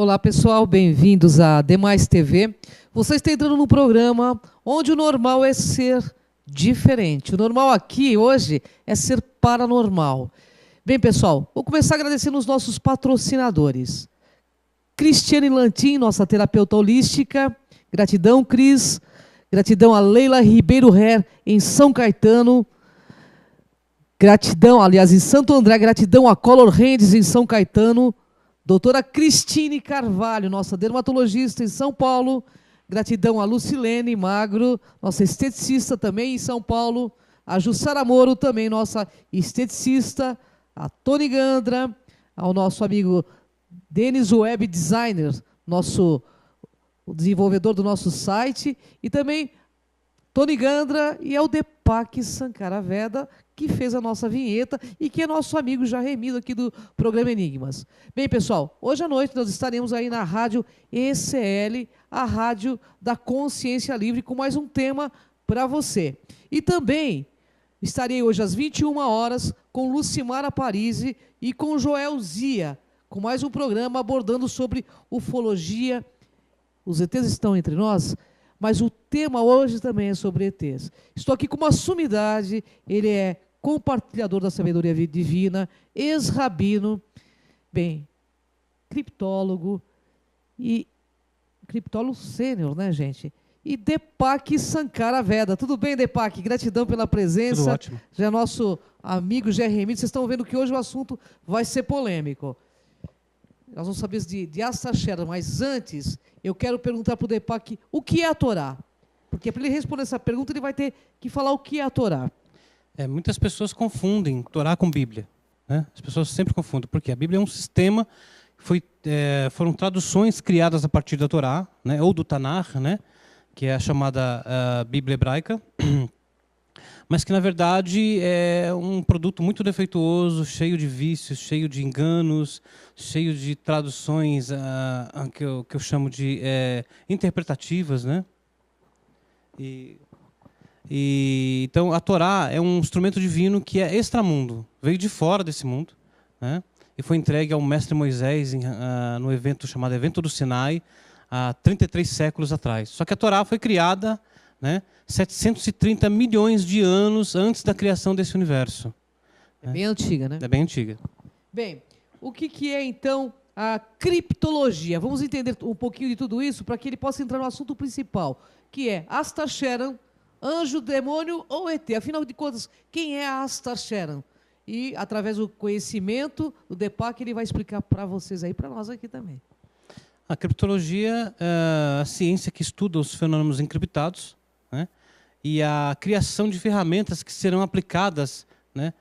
Olá, pessoal, bem-vindos à Demais TV. Vocês estão entrando num programa onde o normal é ser diferente. O normal aqui, hoje, é ser paranormal. Bem, pessoal, vou começar agradecendo os nossos patrocinadores. Cristiane Lantin, nossa terapeuta holística. Gratidão, Cris. Gratidão a Leila Ribeiro Her, em São Caetano. Gratidão, aliás, em Santo André. Gratidão a Color Hands, em São Caetano. Doutora Cristine Carvalho, nossa dermatologista em São Paulo. Gratidão a Lucilene Magro, nossa esteticista também em São Paulo. A Jussara Moro, também nossa esteticista. A Tony Gandra, ao nosso amigo Denis Web Designer, o desenvolvedor do nosso site. E também Tony Gandra e ao Deepak Sankaraveda, que fez a nossa vinheta e que é nosso amigo já remido aqui do programa Enigmas. Bem, pessoal, hoje à noite nós estaremos aí na Rádio ECL, a Rádio da Consciência Livre, com mais um tema para você. E também estarei hoje às 21 horas com Lucimara Parisi e com Joel Zia, com mais um programa abordando sobre ufologia. Os ETs estão entre nós, mas o tema hoje também é sobre ETs. Estou aqui com uma sumidade, ele é compartilhador da sabedoria divina, ex-rabino, bem, criptólogo sênior, né, gente? E Deepak Sankaraveda. Tudo bem, Deepak? Gratidão pela presença. Tudo ótimo. Já é nosso amigo Jeremias. Vocês estão vendo que hoje o assunto vai ser polêmico. Nós vamos saber de Astaxerxes, mas antes eu quero perguntar para o Deepak o que é a Torá. Porque para ele responder essa pergunta, ele vai ter que falar o que é a Torá. Muitas pessoas confundem Torá com Bíblia, né? As pessoas sempre confundem, porque a Bíblia é um sistema, foram traduções criadas a partir da Torá, né? Ou do Tanar, né? Que é a chamada Bíblia hebraica, mas que, na verdade, é um produto muito defeituoso, cheio de vícios, cheio de enganos, cheio de traduções que eu chamo de interpretativas, né? Então, a Torá é um instrumento divino que é extramundo, veio de fora desse mundo, né? E foi entregue ao mestre Moisés no evento chamado Evento do Sinai, há 33 séculos atrás. Só que a Torá foi criada, né, 730 milhões de anos antes da criação desse universo. É bem antiga, né? É bem antiga. Bem, o que é, então, a criptologia? Vamos entender um pouquinho de tudo isso para que ele possa entrar no assunto principal, que é Astaxerxes, anjo, demônio ou ET? Afinal de contas, quem é Astaxerxes? E, através do conhecimento do Deepak, ele vai explicar para vocês aí, para nós aqui também. A criptologia é a ciência que estuda os fenômenos encriptados, né, e a criação de ferramentas que serão aplicadas, né,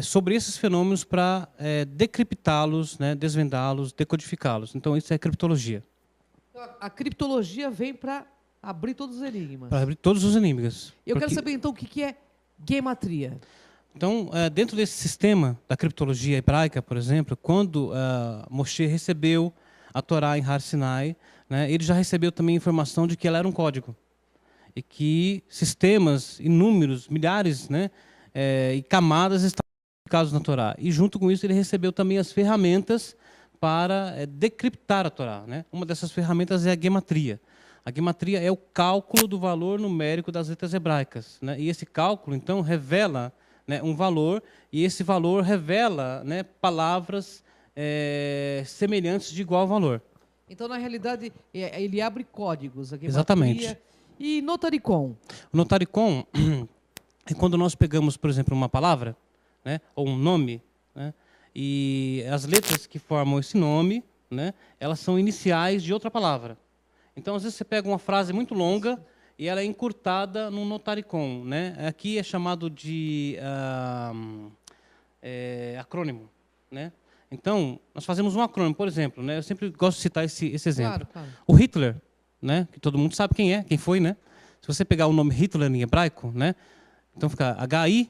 sobre esses fenômenos para decriptá-los, né, desvendá-los, decodificá-los. Então, isso é criptologia. A criptologia vem para abrir todos os enigmas. Para abrir todos os enigmas. Eu quero saber, então, o que é gematria. Então, dentro desse sistema da criptologia hebraica, por exemplo, quando Moshe recebeu a Torá em Har Sinai, né, ele já recebeu também a informação de que ela era um código. E que sistemas inúmeros, milhares, né, e camadas estavam codificados na Torá. E junto com isso ele recebeu também as ferramentas para decriptar a Torá, né? Uma dessas ferramentas é a gematria. A gematria é o cálculo do valor numérico das letras hebraicas, né? E esse cálculo, então, revela, né, um valor, e esse valor revela, né, palavras semelhantes de igual valor. Então, na realidade, ele abre códigos. A gematria. Exatamente. E notaricon? O notaricon é quando nós pegamos, por exemplo, uma palavra, né, ou um nome, né, e as letras que formam esse nome, né, elas são iniciais de outra palavra. Então, às vezes, você pega uma frase muito longa e ela é encurtada num notaricon, né? Aqui é chamado de acrônimo, né? Então, nós fazemos um acrônimo, por exemplo, né? Eu sempre gosto de citar esse exemplo. Claro. O Hitler, né? Que todo mundo sabe quem foi, né? Se você pegar o nome Hitler em hebraico, né? Então fica H-I-T-T-L-E-R,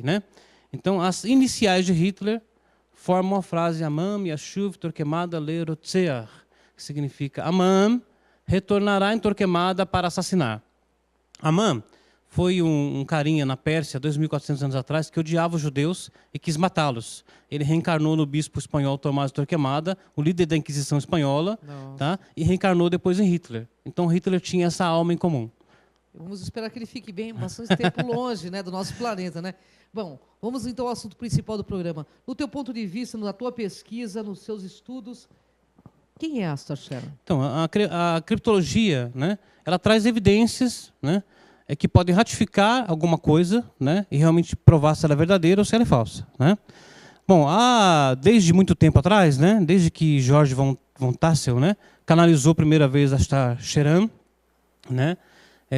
né? Então, as iniciais de Hitler formam a frase Amam Yashuv Torquemada Le Rotzeach, que significa Amam retornará em Torquemada para assassinar. Amam foi um carinha na Pérsia, 2.400 anos atrás, que odiava os judeus e quis matá-los. Ele reencarnou no bispo espanhol Tomás de Torquemada, o líder da Inquisição espanhola, tá? E reencarnou depois em Hitler. Então Hitler tinha essa alma em comum. Vamos esperar que ele fique bem bastante tempo longe, né, do nosso planeta, né? Bom, vamos então ao assunto principal do programa. No teu ponto de vista, na tua pesquisa, nos seus estudos, quem é Astar Sharon? Então, a criptologia, né, ela traz evidências, né, que podem ratificar alguma coisa, né, e realmente provar se ela é verdadeira ou se ela é falsa, né? Bom, desde muito tempo atrás, né, desde que George von Tassel, né, canalizou a primeira vez Astar Sharon, né,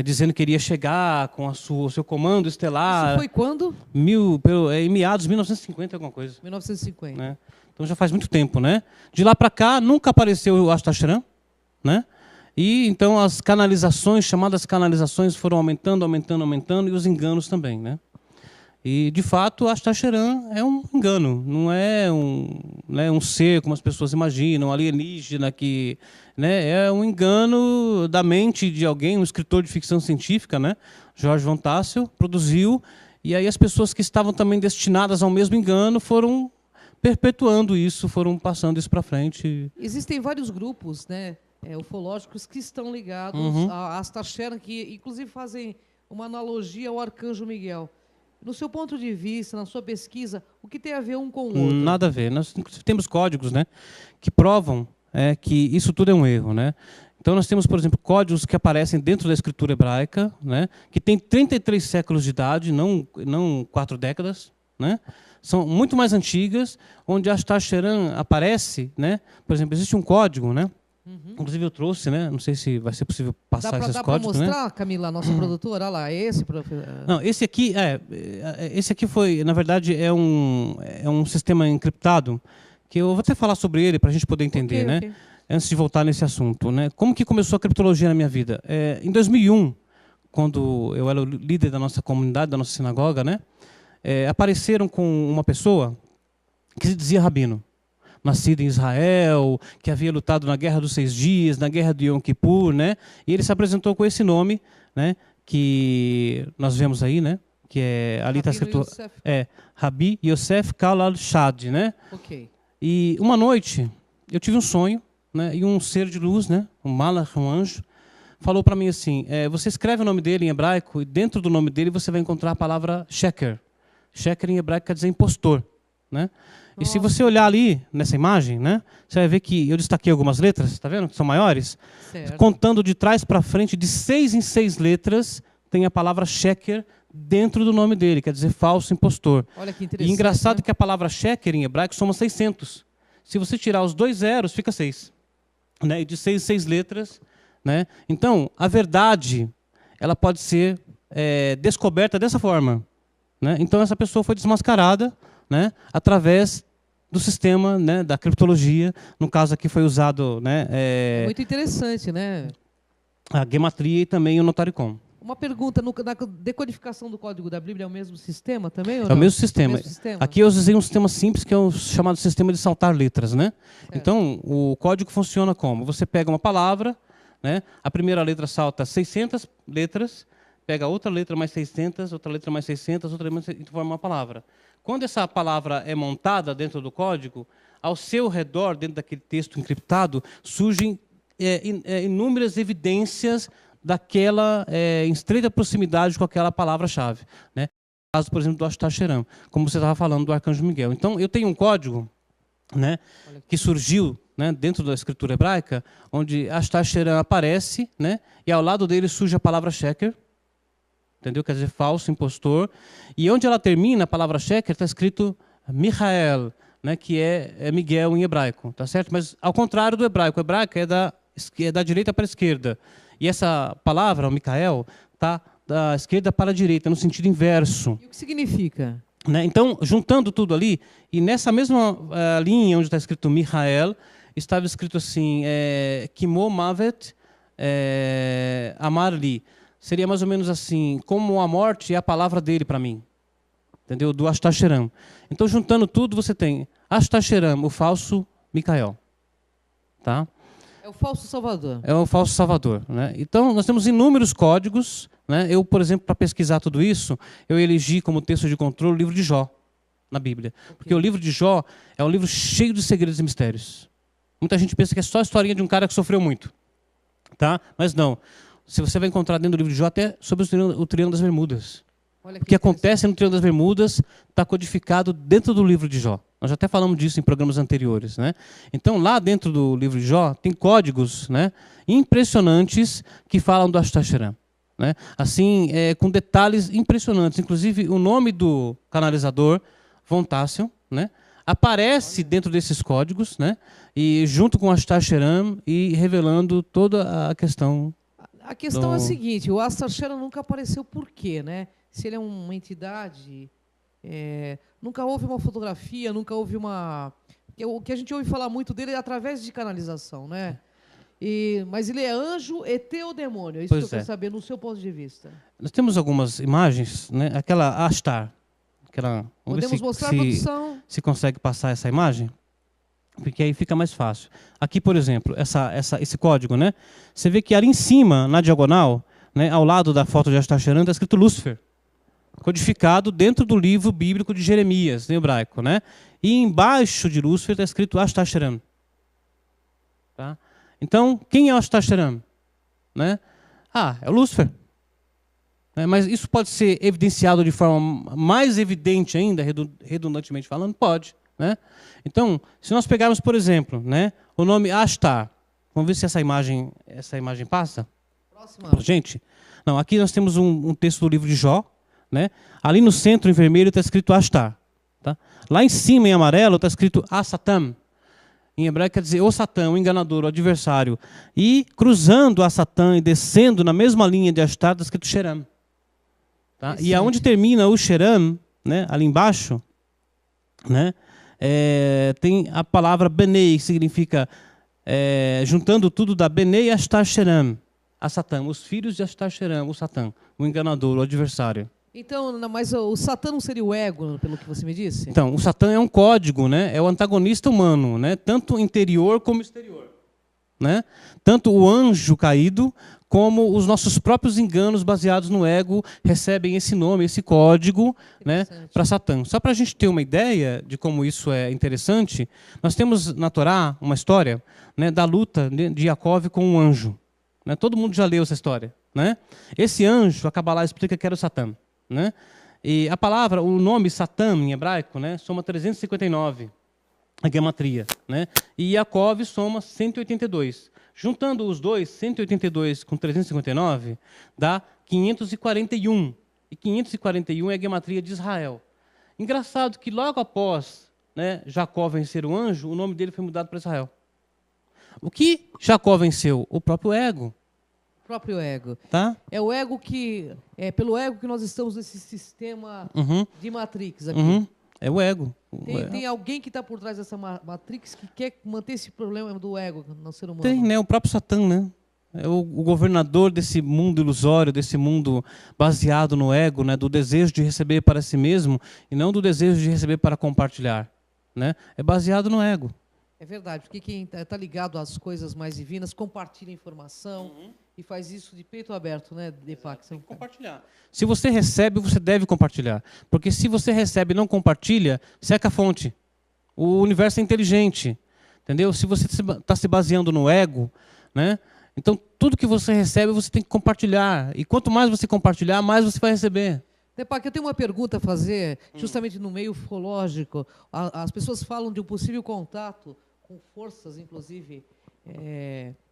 dizendo que iria chegar com o seu comando estelar. Isso foi quando? Em meados de 1950, alguma coisa. 1950. Né? Então já faz muito tempo, né? De lá para cá nunca apareceu o Astar Sharon, né? E então as canalizações, chamadas canalizações, foram aumentando e os enganos também, né? E de fato, Astar Sharon é um engano, não é um ser como as pessoas imaginam, alienígena que, né, é um engano da mente de alguém, um escritor de ficção científica, né? George von Tassel produziu, e aí as pessoas que estavam também destinadas ao mesmo engano foram perpetuando isso, foram passando isso para frente. Existem vários grupos, né, ufológicos que estão ligados a Astar Sharon, que inclusive fazem uma analogia ao Arcanjo Miguel. No seu ponto de vista, na sua pesquisa, o que tem a ver um com o outro? Nada a ver. Nós temos códigos, né, que provam que isso tudo é um erro, né? Então nós temos, por exemplo, códigos que aparecem dentro da escritura hebraica, né, que tem 33 séculos de idade, não 4 décadas, né? São muito mais antigas, onde Astar Sharon aparece, né? Por exemplo, existe um código, né? Inclusive eu trouxe, né? Não sei se vai ser possível passar esses códigos. Dá para mostrar, né? Camila, nossa produtora? Olha lá, esse. Não, esse aqui foi, na verdade, é um sistema encriptado que eu vou até falar sobre ele para a gente poder entender, né? Okay. Antes de voltar nesse assunto, né? Como que começou a criptologia na minha vida? Em 2001, quando eu era o líder da nossa comunidade, da nossa sinagoga, né? Apareceram com uma pessoa que se dizia rabino, nascido em Israel, que havia lutado na Guerra dos 6 Dias, na Guerra de Yom Kippur, né? E ele se apresentou com esse nome, né? Que nós vemos aí, né? Que ali está escrito Rabi Yosef Kalal Shad, né? Ok. E uma noite eu tive um sonho, né? E um ser de luz, né? Um malach, um anjo, falou para mim assim: você escreve o nome dele em hebraico e dentro do nome dele você vai encontrar a palavra sheker. Sheker em hebraico quer dizer impostor, né? E se você olhar ali nessa imagem, né, você vai ver que eu destaquei algumas letras, está vendo? Que são maiores. Certo. Contando de trás para frente, de 6 em 6 letras, tem a palavra sheker dentro do nome dele, quer dizer falso impostor. Olha que interessante. E engraçado, né? que a palavra sheker em hebraico soma 600. Se você tirar os 2 zeros, fica 6. Né? E de 6 em 6 letras. Né? Então, a verdade ela pode ser descoberta dessa forma. Né? Então, essa pessoa foi desmascarada, né, através do sistema, né, da criptologia. No caso aqui foi usado, né, muito interessante, né? A gematria e também o notaricon. Uma pergunta, na decodificação do código da Bíblia é o mesmo sistema também? Ou é o mesmo sistema. sistema. Aqui eu usei um sistema simples, que é o chamado sistema de saltar letras, né? Então, o código funciona como? Você pega uma palavra, né, a primeira letra salta 600 letras, pega outra letra mais 600, outra letra mais 600, outra letra mais 600, e forma uma palavra. Quando essa palavra é montada dentro do código, ao seu redor, dentro daquele texto encriptado, surgem inúmeras evidências daquela em estreita proximidade com aquela palavra-chave. Né? No caso, por exemplo, do Astar Sharon, como você estava falando do Arcanjo Miguel. Então, eu tenho um código, né, que surgiu, né, dentro da escritura hebraica, onde Astar Sharon aparece, né, e ao lado dele surge a palavra sheker, entendeu? Quer dizer falso, impostor. E onde ela termina, a palavra sheker, está escrito Michael, né, que é Miguel em hebraico, tá certo? Mas ao contrário do hebraico, o hebraico é da direita para a esquerda. E essa palavra, o Michael, está da esquerda para a direita, no sentido inverso. E o que significa? Né? Então, juntando tudo ali, e nessa mesma linha onde está escrito Michael, estava escrito assim, Kimo Mavet Amar Li. Seria mais ou menos assim, como a morte é a palavra dele para mim. Entendeu? Do Astar Sharon. Então, juntando tudo, você tem Astar Sharon, o falso Michael. Tá? É o falso salvador. É o falso salvador, né? Então, nós temos inúmeros códigos, né? Eu, por exemplo, para pesquisar tudo isso, eu elegi como texto de controle o livro de Jó, na Bíblia. Porque o livro de Jó é um livro cheio de segredos e mistérios. Muita gente pensa que é só a historinha de um cara que sofreu muito. Tá? Mas não. Se você vai encontrar dentro do livro de Jó até sobre o Triângulo das Bermudas. O que acontece no Triângulo das Bermudas está codificado dentro do livro de Jó. Nós já até falamos disso em programas anteriores, né? Então, lá dentro do livro de Jó, tem códigos, né, impressionantes que falam do Astacheran, né? Assim, com detalhes impressionantes. Inclusive, o nome do canalizador, Von Tassel, né, aparece dentro desses códigos, né, e junto com Astacheran e revelando toda a questão. A questão é a seguinte, o Astacheran nunca apareceu por quê, né? Se ele é uma entidade, nunca houve uma fotografia, nunca houve uma... O que a gente ouve falar muito dele é através de canalização, né? Mas ele é anjo, ET ou demônio? É isso que eu quero saber, no seu ponto de vista. Nós temos algumas imagens, né? Aquela Ashtar. Podemos mostrar, produção? Se consegue passar essa imagem? Porque aí fica mais fácil. Aqui, por exemplo, esse código, né? Você vê que ali em cima, na diagonal, né, ao lado da foto de Astacheran, está escrito Lúcifer, codificado dentro do livro bíblico de Jeremias, em hebraico, né? E embaixo de Lúcifer está escrito Astacheran. Tá? Então, quem é o Astacheran? Né? É o Lúcifer. Mas isso pode ser evidenciado de forma mais evidente ainda, redundantemente falando? Pode. Né? Então, se nós pegarmos, por exemplo, né, o nome Ashtar, vamos ver se essa imagem passa? Próxima. Pra gente? Não, aqui nós temos um texto do livro de Jó, né? Ali no centro, em vermelho, está escrito Ashtar. Tá? Lá em cima, em amarelo, está escrito Asatam. Em hebraico quer dizer o Satã, o enganador, o adversário. E cruzando a Satã e descendo na mesma linha de Ashtar, está escrito Sheram. Tá? E aonde termina o Sheram, né, ali embaixo, né, tem a palavra Benei, que significa, juntando tudo da Benei Ashtar Sheram, a Satã, os filhos de Ashtar Sheram, o Satã, o enganador, o adversário. Então, mas o Satã não seria o ego, pelo que você me disse? Então, o Satã é um código, né? É o antagonista humano, né? Tanto interior como exterior. Né? Tanto o anjo caído, como os nossos próprios enganos baseados no ego recebem esse nome, esse código, né, para Satã. Só para a gente ter uma ideia de como isso é interessante, nós temos na Torá uma história, né, da luta de Jacó com um anjo. Né? Todo mundo já leu essa história. Né? Esse anjo, a Kabbalah explica que era o Satã. Né? E a palavra, o nome Satã em hebraico, né, soma 359, a gematria. Né? E Jacó soma 182. Juntando os dois, 182 com 359, dá 541. E 541 é a gematria de Israel. Engraçado que logo após, né, Jacó vencer o anjo, o nome dele foi mudado para Israel. O que Jacó venceu? O próprio ego. O próprio ego. Tá? É o ego que... É pelo ego que nós estamos nesse sistema de Matrix aqui. É o ego. Tem alguém que está por trás dessa Matrix que quer manter esse problema do ego no ser humano? Tem, né? O próprio Satã, né? É o governador desse mundo ilusório, desse mundo baseado no ego, né? Do desejo de receber para si mesmo e não do desejo de receber para compartilhar. Né? É baseado no ego. É verdade, porque quem está ligado às coisas mais divinas compartilha informação e faz isso de peito aberto, né, Deepak? Tem que compartilhar. Se você recebe, você deve compartilhar. Porque se você recebe e não compartilha, seca a fonte. O universo é inteligente. Entendeu? Se você está se baseando no ego, né, então tudo que você recebe, você tem que compartilhar. E quanto mais você compartilhar, mais você vai receber. Deepak, eu tenho uma pergunta a fazer, justamente no meio ufológico. As pessoas falam de um possível contato com forças, inclusive,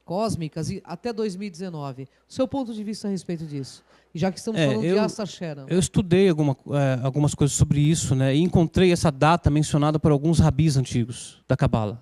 cósmicas, até 2019. O seu ponto de vista a respeito disso? Já que estamos falando de Astacheran. Eu estudei algumas coisas sobre isso, né, e encontrei essa data mencionada por alguns rabis antigos da Cabala,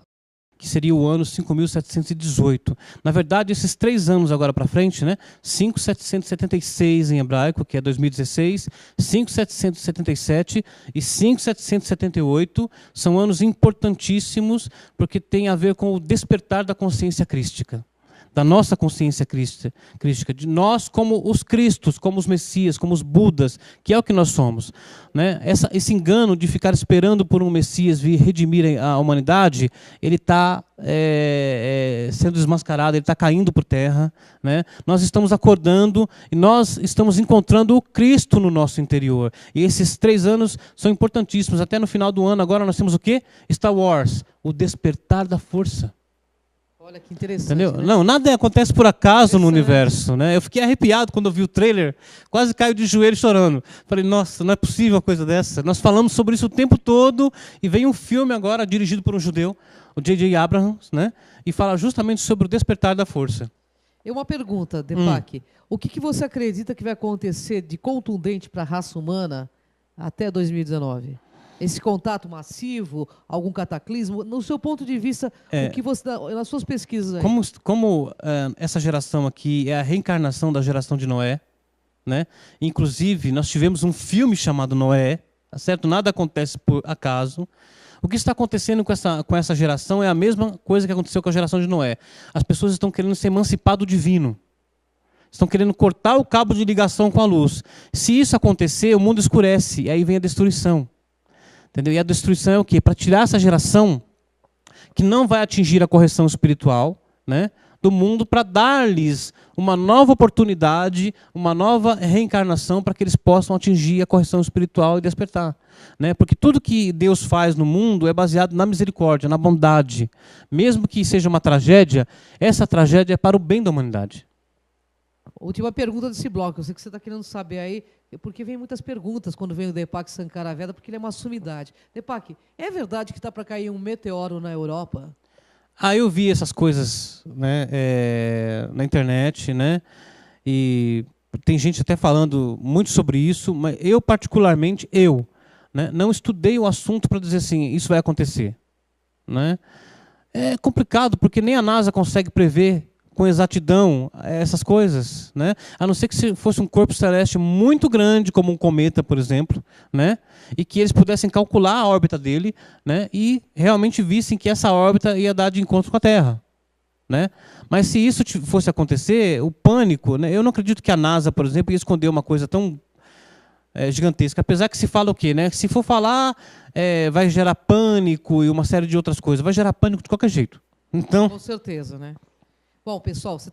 que seria o ano 5.718. Na verdade, esses 3 anos agora para frente, né, 5.776 em hebraico, que é 2016, 5.777 e 5.778 são anos importantíssimos, porque tem a ver com o despertar da consciência crística. da nossa consciência crística, de nós como os Cristos, como os Messias, como os Budas, que é o que nós somos. Né? Esse engano de ficar esperando por um Messias vir redimir a humanidade, ele está sendo desmascarado, ele está caindo por terra. Né? Nós estamos acordando e nós estamos encontrando o Cristo no nosso interior. E esses 3 anos são importantíssimos. Até no final do ano, agora nós temos o quê? Star Wars, o despertar da força. Olha que interessante. Entendeu? Né? Não, nada acontece por acaso no universo. Né? Eu fiquei arrepiado quando eu vi o trailer, quase caio de joelho chorando. Falei, nossa, não é possível uma coisa dessa. Nós falamos sobre isso o tempo todo e vem um filme agora dirigido por um judeu, o J.J. Abrams, né? E fala justamente sobre o despertar da força. E uma pergunta, Deepak. O que você acredita que vai acontecer de contundente para a raça humana até 2019? Esse contato massivo, algum cataclismo? No seu ponto de vista, o que você, nas suas pesquisas aí? Como essa geração aqui é a reencarnação da geração de Noé, né? Inclusive, nós tivemos um filme chamado Noé, tá certo? Nada acontece por acaso. O que está acontecendo com essa geração é a mesma coisa que aconteceu com a geração de Noé. As pessoas estão querendo se emancipar do divino. Estão querendo cortar o cabo de ligação com a luz. Se isso acontecer, o mundo escurece, e aí vem a destruição. Entendeu? E a destruição é o quê? Para tirar essa geração que não vai atingir a correção espiritual, né, do mundo, para dar-lhes uma nova oportunidade, uma nova reencarnação para que eles possam atingir a correção espiritual e despertar. Né? Porque tudo que Deus faz no mundo é baseado na misericórdia, na bondade. Mesmo que seja uma tragédia, essa tragédia é para o bem da humanidade. Última pergunta desse bloco. Eu sei que você está querendo saber aí, porque vem muitas perguntas quando vem o Deepak Sankaraveda, porque ele é uma sumidade. Deepak, é verdade que está para cair um meteoro na Europa? Eu vi essas coisas, né, na internet, né, e tem gente até falando muito sobre isso, mas eu particularmente, né, não estudei o assunto para dizer assim, isso vai acontecer. Né? É complicado, porque nem a NASA consegue prever com exatidão essas coisas, né? A não ser que se fosse um corpo celeste muito grande, como um cometa, por exemplo, né? E que eles pudessem calcular a órbita dele, né? E realmente vissem que essa órbita ia dar de encontro com a Terra. Né? Mas se isso fosse acontecer, o pânico, né? Eu não acredito que a NASA, por exemplo, ia esconder uma coisa tão gigantesca. Apesar que se fala o quê? Né? Se for falar, vai gerar pânico e uma série de outras coisas. Vai gerar pânico de qualquer jeito. Então, com certeza, né? Bom, pessoal, você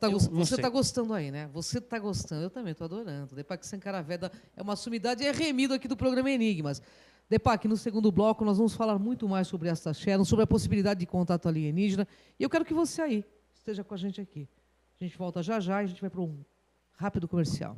está gostando aí, né? Você está gostando, eu também estou adorando. Deepak Sankaraveda é uma sumidade e é remido aqui do programa Enigmas. Deepak, no segundo bloco nós vamos falar muito mais sobre esta Sharon, sobre a possibilidade de contato alienígena. E eu quero que você aí esteja com a gente aqui. A gente volta já já e a gente vai para um rápido comercial.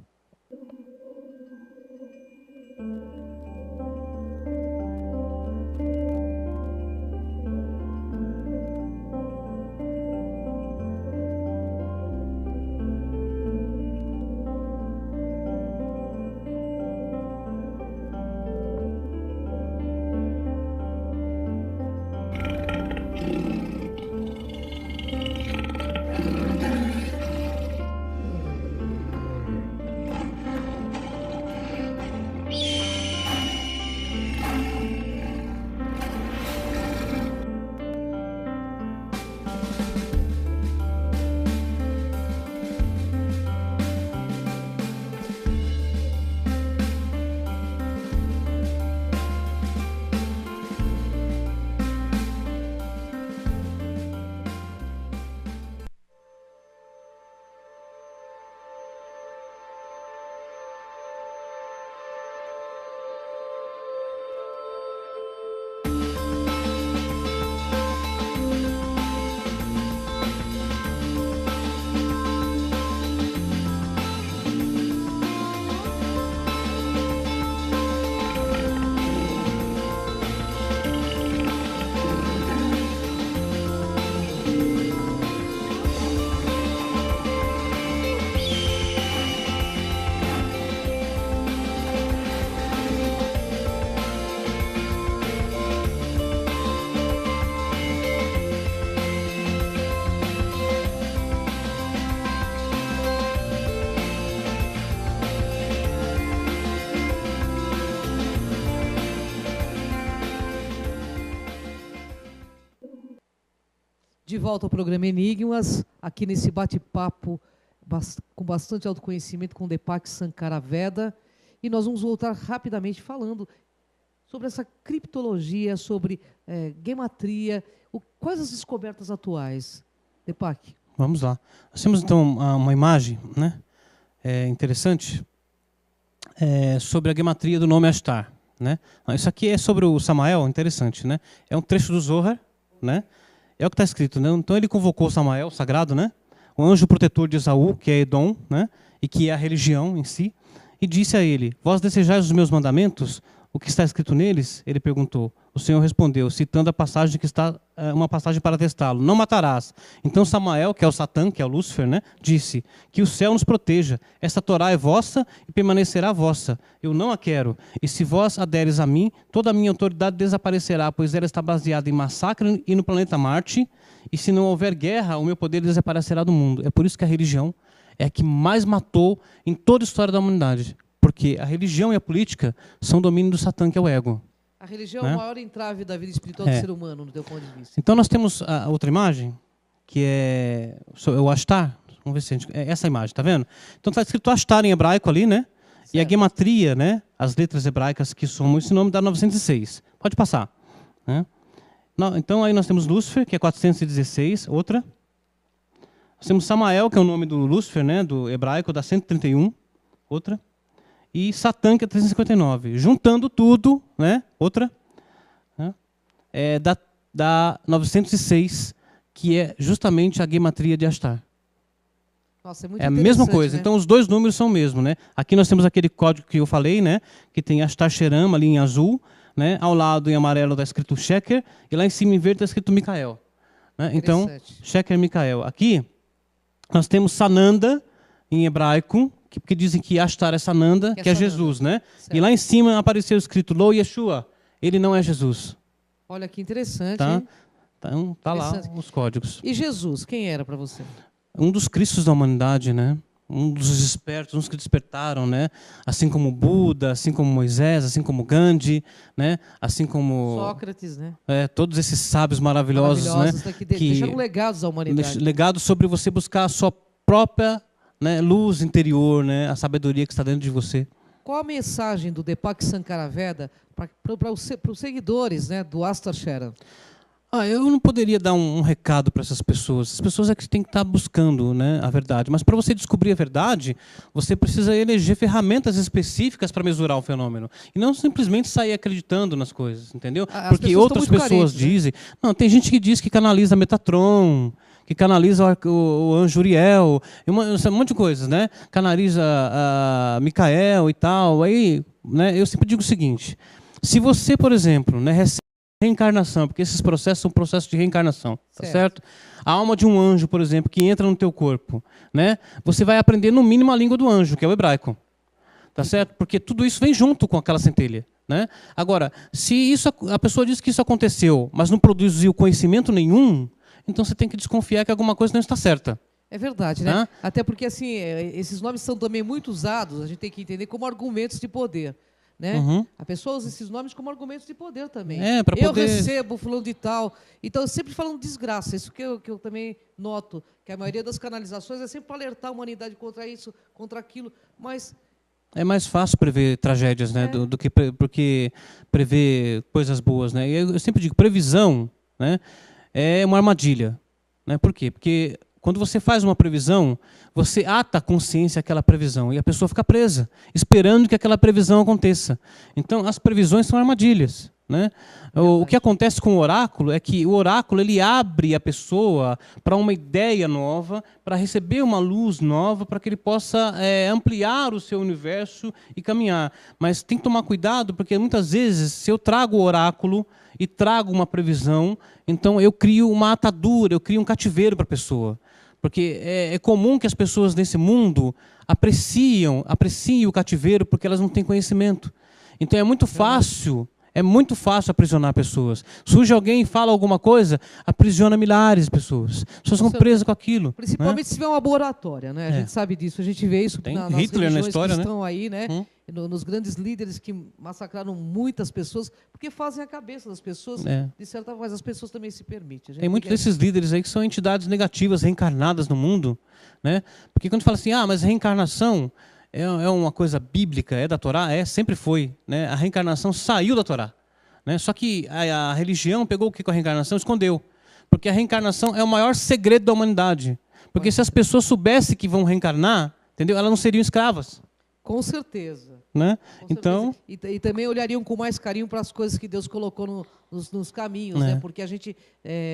De volta ao programa Enigmas, aqui nesse bate-papo com bastante autoconhecimento com Deepak Sankaraveda. E nós vamos voltar rapidamente falando sobre essa criptologia, sobre gematria, quais as descobertas atuais. Deepak. Vamos lá. Nós temos então uma imagem, né, interessante sobre a gematria do nome Ashtar. Né? Isso aqui é sobre o Samael, interessante. Né? É um trecho do Zohar, né? É o que está escrito, né? Então ele convocou o Samael, o sagrado, né? O anjo protetor de Esaú, que é Edom, né? E que é a religião em si, e disse a ele: vós desejais os meus mandamentos? O que está escrito neles? Ele perguntou. O Senhor respondeu, citando a passagem que está, uma passagem para testá-lo: não matarás. Então Samael, que é o Satã, que é o Lúcifer, né? Disse: que o céu nos proteja. Esta Torá é vossa e permanecerá vossa. Eu não a quero. E se vós a deres a mim, toda a minha autoridade desaparecerá, pois ela está baseada em massacre e no planeta Marte. E se não houver guerra, o meu poder desaparecerá do mundo. É por isso que a religião é a que mais matou em toda a história da humanidade. Porque a religião e a política são domínio do Satã, que é o ego. A religião é o maior entrave da vida espiritual do ser humano, no teu ponto de vista. Então nós temos a outra imagem, que é o Ashtar. Vamos ver se a gente... É essa imagem, tá vendo? Então está escrito Ashtar em hebraico ali, né? Certo. E a gematria, né? As letras hebraicas que somam esse nome dá 906. Pode passar. Né? Então aí nós temos Lúcifer, que é 416, outra. Nós temos Samael, que é o nome do Lúcifer, né? Do hebraico, dá 131, outra. E Satã, que é 359. Juntando tudo, né? Outra, né? Dá 906, que é justamente a gematria de Ashtar. Nossa, é muito a mesma coisa. Né? Então os dois números são o mesmo, né? Aqui nós temos aquele código que eu falei, né? Que tem Ashtar Sheram ali em azul, né? Ao lado em amarelo está escrito Sheker e lá em cima em verde está escrito Micael. Né? Então, Sheker e Micael. Aqui nós temos Sananda em hebraico, porque dizem que Ashtar é Sananda, que é Jesus, né? Certo. E lá em cima apareceu escrito Lo Yeshua, ele não é Jesus. Olha que interessante. Tá? Então, tá lá os códigos. E Jesus, quem era para você? Um dos cristos da humanidade, né? Um dos espertos, uns que despertaram, né? Assim como Buda, assim como Moisés, assim como Gandhi, né? Assim como Sócrates, né? Todos esses sábios maravilhosos, né? Que deixaram legados à humanidade. Legados sobre você buscar a sua própria, né, luz interior, né? A sabedoria que está dentro de você. Qual a mensagem do Deepak Sankaraveda para os seguidores, né, do Ashtar Sheram? Eu não poderia dar um recado para essas pessoas. As pessoas é que têm que estar buscando, né, a verdade. Mas para você descobrir a verdade, você precisa eleger ferramentas específicas para mesurar o fenômeno. E não simplesmente sair acreditando nas coisas, entendeu? Porque outras pessoas dizem... Né? Não, tem gente que diz que canaliza Metatron, que canaliza o anjo Uriel, um monte de coisas, né? Canaliza Micael e tal. Aí, né, eu sempre digo o seguinte: se você, por exemplo, né, recebe reencarnação, porque esses processos são processos de reencarnação, tá certo? A alma de um anjo, por exemplo, que entra no teu corpo, né? Você vai aprender no mínimo a língua do anjo, que é o hebraico, tá certo? Porque tudo isso vem junto com aquela centelha, né? Agora, se a pessoa diz que isso aconteceu, mas não produziu conhecimento nenhum, então você tem que desconfiar que alguma coisa não está certa. É verdade, né? Até porque assim, esses nomes são também muito usados, a gente tem que entender como argumentos de poder. Né? A pessoa usa esses nomes como argumentos de poder também. Eu recebo fulano de tal. Então, eu sempre falando desgraça. Isso que eu também noto, que a maioria das canalizações é sempre para alertar a humanidade contra isso, contra aquilo. Mas é mais fácil prever tragédias, né, do que prever coisas boas, né? E eu sempre digo, previsão, né, é uma armadilha. Né? Por quê? Porque quando você faz uma previsão, você ata a consciência àquela previsão e a pessoa fica presa, esperando que aquela previsão aconteça. Então, as previsões são armadilhas. Né? O que acontece com o oráculo é que o oráculo ele abre a pessoa para uma ideia nova, para receber uma luz nova, para que ele possa ampliar o seu universo e caminhar. Mas tem que tomar cuidado, porque muitas vezes, se eu trago o oráculo e trago uma previsão, então eu crio uma atadura, eu crio um cativeiro para a pessoa. Porque é comum que as pessoas nesse mundo apreciem o cativeiro porque elas não têm conhecimento. Então é muito fácil aprisionar pessoas. Surge alguém e fala alguma coisa, aprisiona milhares de pessoas. As pessoas ficam presas com aquilo. Principalmente se tiver uma boa oratória, né? A gente sabe disso, a gente vê isso tem nas Hitler na história, que estão aí, né? nos grandes líderes que massacraram muitas pessoas, porque fazem a cabeça das pessoas, de certa forma, as pessoas também se permitem. Tem muitos desses líderes aí que são entidades negativas, reencarnadas no mundo, né? Porque quando fala assim, mas reencarnação é uma coisa bíblica, é da Torá, sempre foi, né? A reencarnação saiu da Torá, né? Só que a religião pegou o que com a reencarnação? Escondeu. Porque a reencarnação é o maior segredo da humanidade. Porque se as pessoas soubessem que vão reencarnar, entendeu? Elas não seriam escravas. Com certeza. Né? Com então certeza. E também olhariam com mais carinho para as coisas que Deus colocou nos caminhos, né? Porque a gente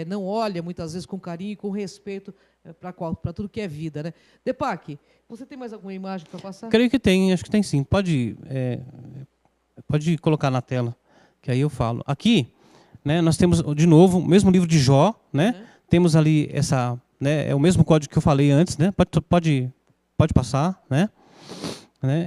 não olha muitas vezes com carinho e com respeito para tudo que é vida, né? Depac, você tem mais alguma imagem para passar? Creio que tem, acho que tem sim. Pode colocar na tela, que aí eu falo. Aqui, né, nós temos de novo o mesmo livro de Jó, né? Temos ali é o mesmo código que eu falei antes, né? Pode passar, né?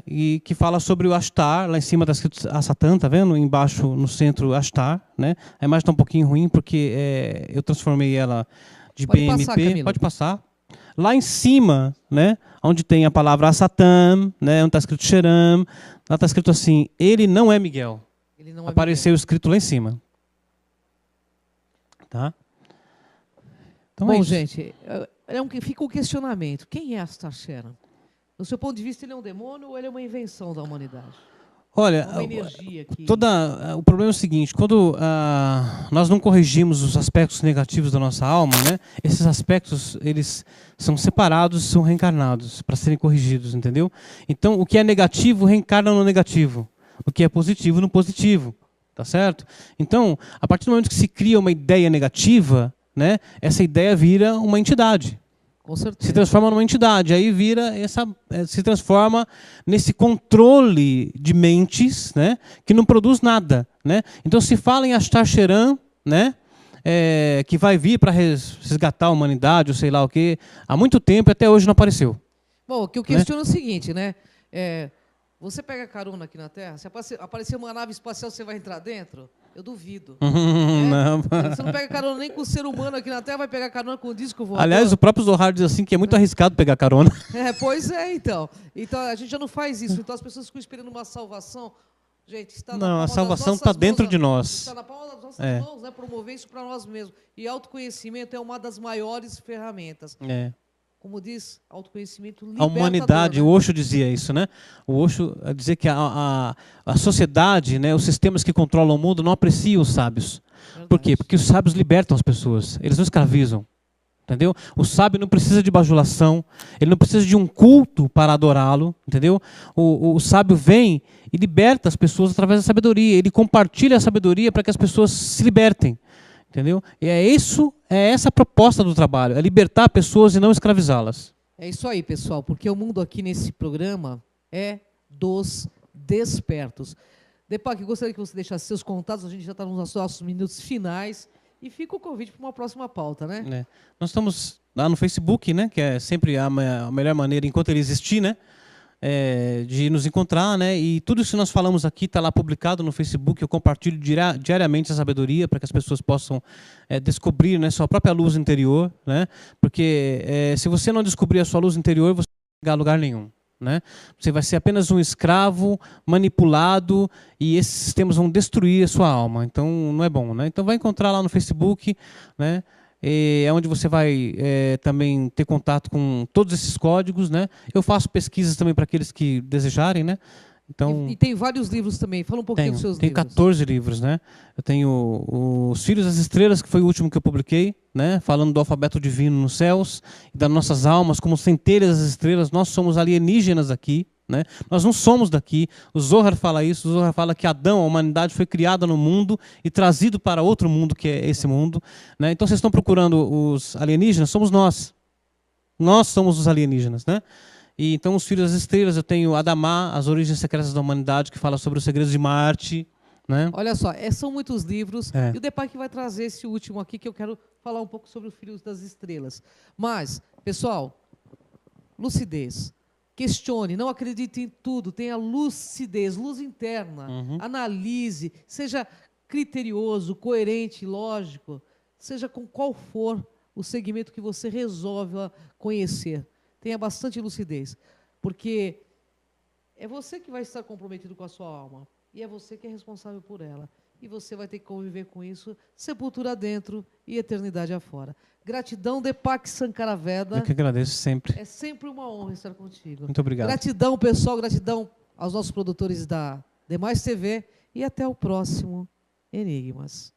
E que fala sobre o Ashtar, lá em cima está escrito a Satã, tá vendo? Embaixo, no centro, Ashtar, né? A imagem está um pouquinho ruim porque eu transformei ela de BMP. Pode passar. Lá em cima, né? Onde tem a palavra Satã, né? Onde está escrito Xeram, lá está escrito assim: ele não é Miguel. Ele não é Apareceu Miguel. escrito lá em cima. Tá? Então bom, gente, fica o questionamento. Quem é Ashtar Sheram? Do seu ponto de vista, ele é um demônio ou ele é uma invenção da humanidade? Olha, uma energia que... o problema é o seguinte: quando nós não corrigimos os aspectos negativos da nossa alma, né, esses aspectos eles são separados e são reencarnados para serem corrigidos, entendeu? Então, o que é negativo reencarna no negativo, o que é positivo no positivo, tá certo? Então, a partir do momento que se cria uma ideia negativa, né, essa ideia vira uma entidade. Se transforma numa entidade, aí se transforma nesse controle de mentes, né, que não produz nada, né? Então se fala em Ashtar Sheram, né, que vai vir para resgatar a humanidade, ou sei lá o quê, há muito tempo e até hoje não apareceu. Bom, o que eu questiono é o seguinte, né? Você pega carona aqui na Terra, se aparecer uma nave espacial, você vai entrar dentro? Eu duvido. Não. Você não pega carona nem com o ser humano aqui na Terra, vai pegar carona com o disco voador. Aliás, o próprio Zohar diz assim que é muito arriscado pegar carona. Pois é, então. Então a gente já não faz isso. Então as pessoas ficam esperando uma salvação. Gente, está na palma a salvação está dentro de nós. Está na palma das nossas mãos, né? Promover isso para nós mesmos. E autoconhecimento é uma das maiores ferramentas. Como diz, autoconhecimento libertador. A humanidade, né? O Osho dizia isso, né? O Osho dizia que a sociedade, né, os sistemas que controlam o mundo não apreciam os sábios. Verdade. Por quê? Porque os sábios libertam as pessoas, eles não escravizam. Entendeu? O sábio não precisa de bajulação, ele não precisa de um culto para adorá-lo, entendeu? O sábio vem e liberta as pessoas através da sabedoria, ele compartilha a sabedoria para que as pessoas se libertem. Entendeu? E é essa a proposta do trabalho, é libertar pessoas e não escravizá-las. É isso aí, pessoal, porque o mundo aqui nesse programa é dos despertos. Depac, gostaria que você deixasse seus contatos, a gente já está nos nossos minutos finais, e fica o convite para uma próxima pauta, né? Nós estamos lá no Facebook, né, que é sempre a melhor maneira, enquanto ele existir, né? De nos encontrar, né? E tudo isso que nós falamos aqui está lá publicado no Facebook. Eu compartilho diariamente a sabedoria para que as pessoas possam descobrir, né, sua própria luz interior, né? Porque se você não descobrir a sua luz interior, você não vai chegar a lugar nenhum, né? Você vai ser apenas um escravo manipulado e esses sistemas vão destruir a sua alma. Então não é bom, né? Então vai encontrar lá no Facebook, né? É onde você vai também ter contato com todos esses códigos, né? Eu faço pesquisas também para aqueles que desejarem, né? Então, e tem vários livros também. Fala um pouquinho dos seus livros. Tenho 14 livros, né? Eu tenho Os Filhos das Estrelas, que foi o último que eu publiquei, né? Falando do alfabeto divino nos céus e das nossas almas como centelhas das estrelas. Nós somos alienígenas aqui, né? Nós não somos daqui. O Zohar fala isso. O Zohar fala que Adão, a humanidade, foi criada no mundo e trazido para outro mundo, que é esse mundo, né? Então vocês estão procurando os alienígenas? Somos nós. Nós somos os alienígenas, né? E então Os Filhos das Estrelas, eu tenho Adamá, As Origens Secretas da Humanidade, que fala sobre os segredos de Marte, né? Olha só, são muitos livros. E o Depac vai trazer esse último aqui, que eu quero falar um pouco sobre Os Filhos das Estrelas. Mas, pessoal, lucidez. Questione, não acredite em tudo, tenha lucidez, luz interna, analise, seja criterioso, coerente, lógico, seja com qual for o segmento que você resolve conhecer. Tenha bastante lucidez, porque É você que vai estar comprometido com a sua alma. E é você que é responsável por ela. E você vai ter que conviver com isso, sepultura dentro e eternidade afora. Gratidão, Deepak Sankaraveda. Eu que agradeço sempre. É sempre uma honra estar contigo. Muito obrigado. Gratidão, pessoal. Gratidão aos nossos produtores da Demais TV. E até o próximo Enigmas.